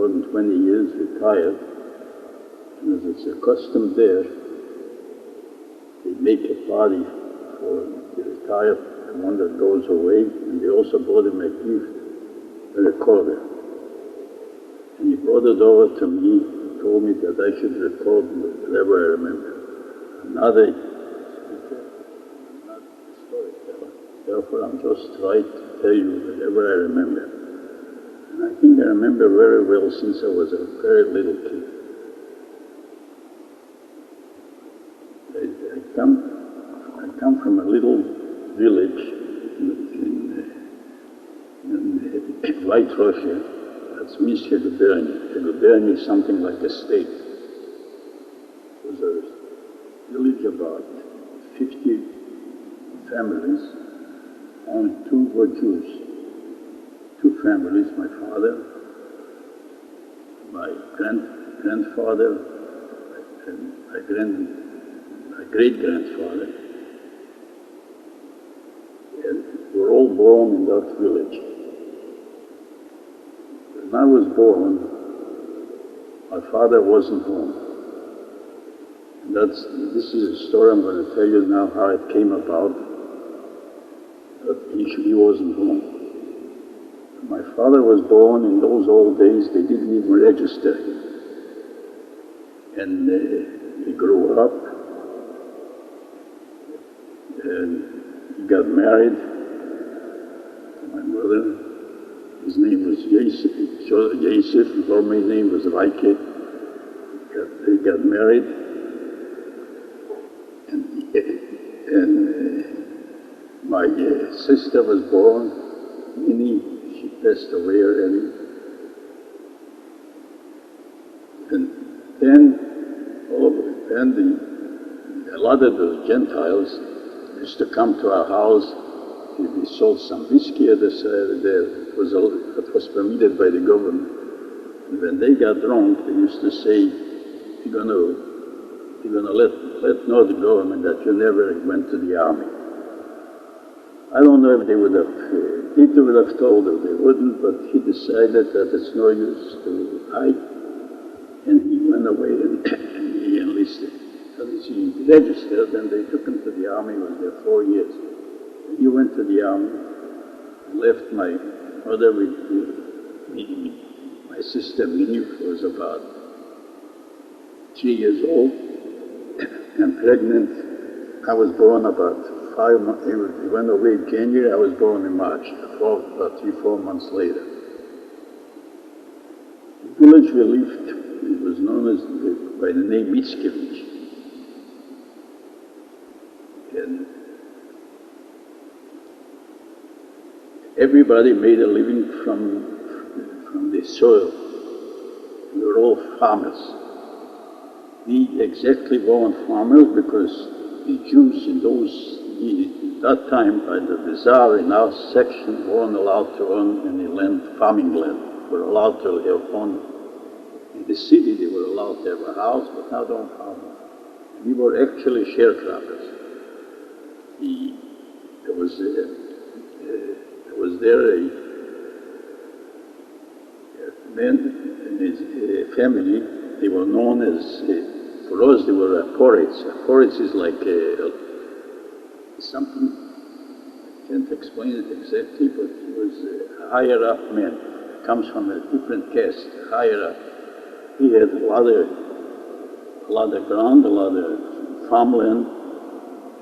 more than 20 years, retired. And as it's a custom there, they make a party for the retired, the one that goes away, and they also brought him a gift, a recorder. And he brought it over to me, and told me that I should record whatever I remember. Another speaker, not a storyteller. Therefore, I'm just trying to tell you whatever I remember. And I think I remember very well since I was a very little kid. I come from a little village in White Russia. That's Minska Gubernia. The Gubernia is something like a state. It was a village about 50 families. Only two were Jews. Two families, my father, my grandfather, and my great-grandfather. And were all born in that village. When I was born, my father wasn't home. And this is a story I'm going to tell you now, how it came about, that he wasn't home. When my father was born, in those old days, they didn't even register him. And he grew up, and he got married to my mother. His name was Yosef, before my name was Raike. They got married, and my sister was born, Minnie. She passed away already. And then, a lot of those Gentiles used to come to our house. We sold some whiskey at the side there. It was permitted by the government. And when they got drunk, they used to say, you're going to let know the government that you never went to the army. I don't know if they would have, Peter would have told her, they wouldn't, but he decided that it's no use to hide. And he went away and he enlisted. He registered, and they took him to the army. He was there 4 years. And he went to the army, left my mother with my sister Minnie, who was about 3 years old and pregnant. I was born about 5 months. He went away in January. I was born in March, about 3-4 months later. The village we lived, it was known as by the name Mickiewicz. And everybody made a living from the soil. We were all farmers. We exactly weren't farmers because the Jews in that time, by the Tsar in our section, weren't allowed to own any land, farming land. They were allowed to have own. In the city, they were allowed to have a house, but not own farmers. We were actually sharecroppers. There was there a man and his family. They were known as, for us, they were a porridge. A porridge is like something, I can't explain it exactly, but he was a higher up man. Comes from a different caste, higher up. He had a lot of ground, a lot of farmland,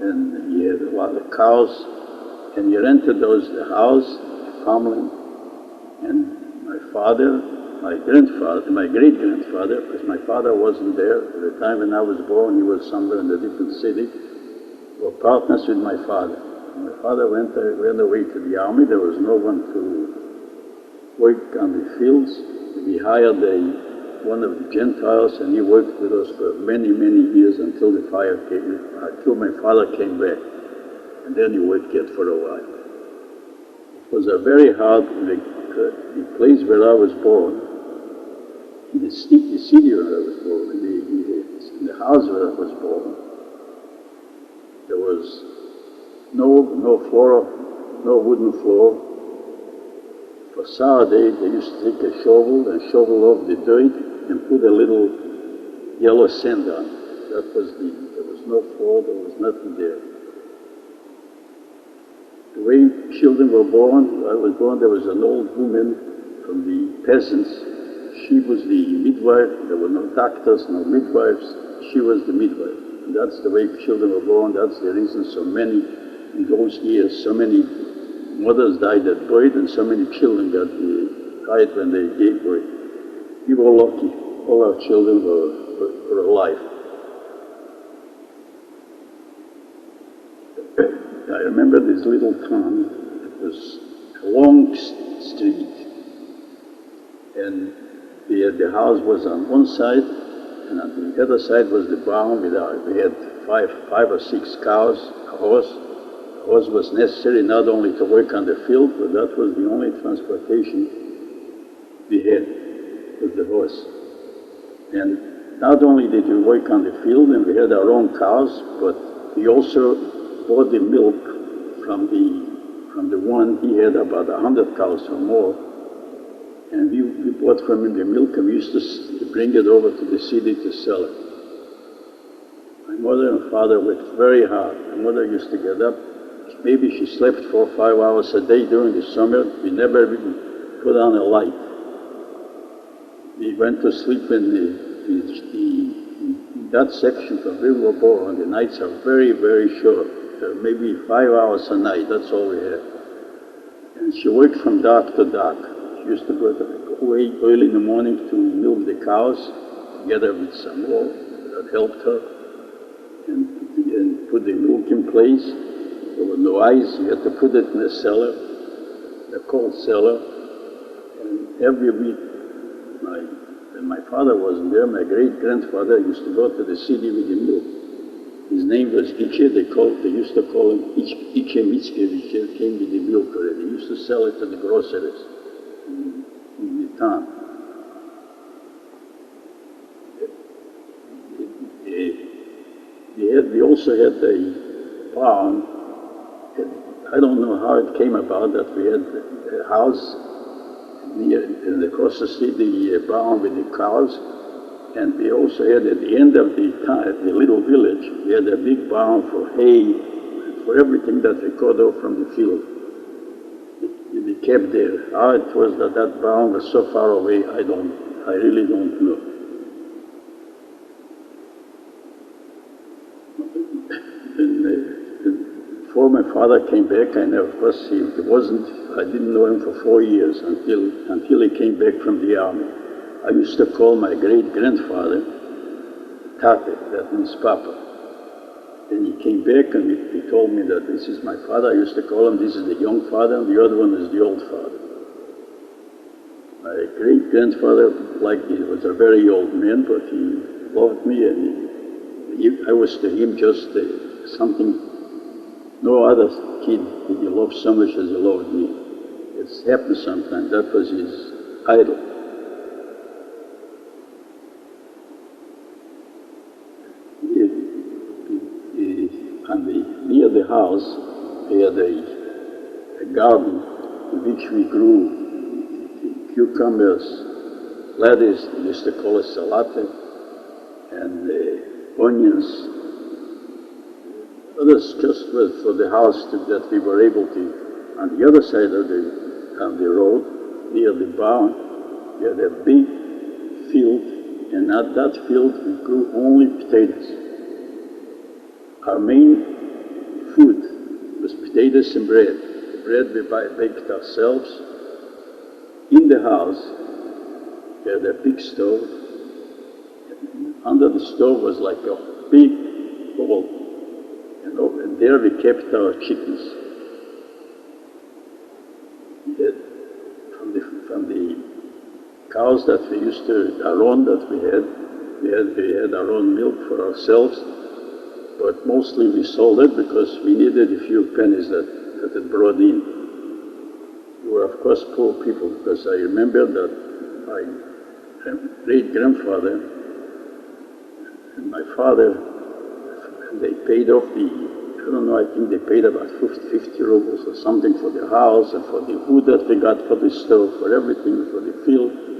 and he had a lot of cows, and he rented the house, the farmland, and my great-grandfather, because my father wasn't there at the time when I was born, he was somewhere in a different city, were partners with my father. When my father went away to the army. There was no one to work on the fields. We hired one of the Gentiles, and he worked with us for many, many years until my father came back. And then he worked yet for a while. It was a very hard, the place where I was born, in the city where I was born, in the house where I was born, there was no floor, no wooden floor. For Saturday, they used to take a shovel and shovel off the dirt and put a little yellow sand on. That was there was no floor, there was nothing there. The way children were born, I was born, there was an old woman from the peasants. She was the midwife. There were no doctors, no midwives. She was the midwife. And that's the way children were born. That's the reason so many, in those years, so many mothers died at birth and so many children died when they gave birth. We were lucky. All our children were alive. I remember this little town. It was a long street, and the house was on one side, and on the other side was the barn. We had five or six cows, a horse. A horse was necessary not only to work on the field, but that was the only transportation we had, was the horse. And not only did we work on the field and we had our own cows, but we also bought the milk from the one. He had about 100 cows or more, and we bought from him the milk, and we used to bring it over to the city to sell it. My mother and father worked very hard. My mother used to get up. Maybe she slept 4 or 5 hours a day during the summer. We never even put on a light. We went to sleep in that section from River Bore, and the nights are very, very short. Maybe 5 hours a night, that's all we had. And she worked from dark to dark. She used to go away early in the morning to milk the cows, together with some more that helped her, and put the milk in place. There were no ice. You had to put it in a cellar, a cold cellar. And every week, when my father wasn't there, my great-grandfather used to go to the city with the milk. His name was Iche. They used to call him Iche Mickiewicz. He came with the milk already. He used to sell it to the groceries in the town. We also had a barn. I don't know how it came about that we had a house near, and across the street, the barn with the cows. And we also had at the end of the little village, we had a big barn for hay, for everything that we cut off from the field. We kept there. How it was that barn was so far away, I really don't know. And before my father came back, and of course I didn't know him for 4 years until he came back from the army. I used to call my great-grandfather Tate, that means Papa. And he came back and he told me that this is my father. I used to call him, this is the young father, and the other one is the old father. My great-grandfather was a very old man, but he loved me, and I was to him just something no other kid he loved so much as he loved me. It happens sometimes. That was his idol. Near the house, we had a garden in which we grew cucumbers, lettuce, we used to call it salate, and onions. Others just for the house that we were able to. On the other side of the road, near the barn, we had a big field, and at that field we grew only potatoes. Our main food was potatoes and bread. The bread we baked ourselves. In the house, we had a big stove. Under the stove was like a big hole. And there we kept our chickens. From the cows that we used to, our own that we had our own milk for ourselves. But mostly we sold it because we needed a few pennies that it brought in. We were, of course, poor people, because I remember that my great-grandfather and my father, they paid off the I don't know, I think they paid about 50 rubles or something for the house and for the wood that we got for the stove, for everything, for the field.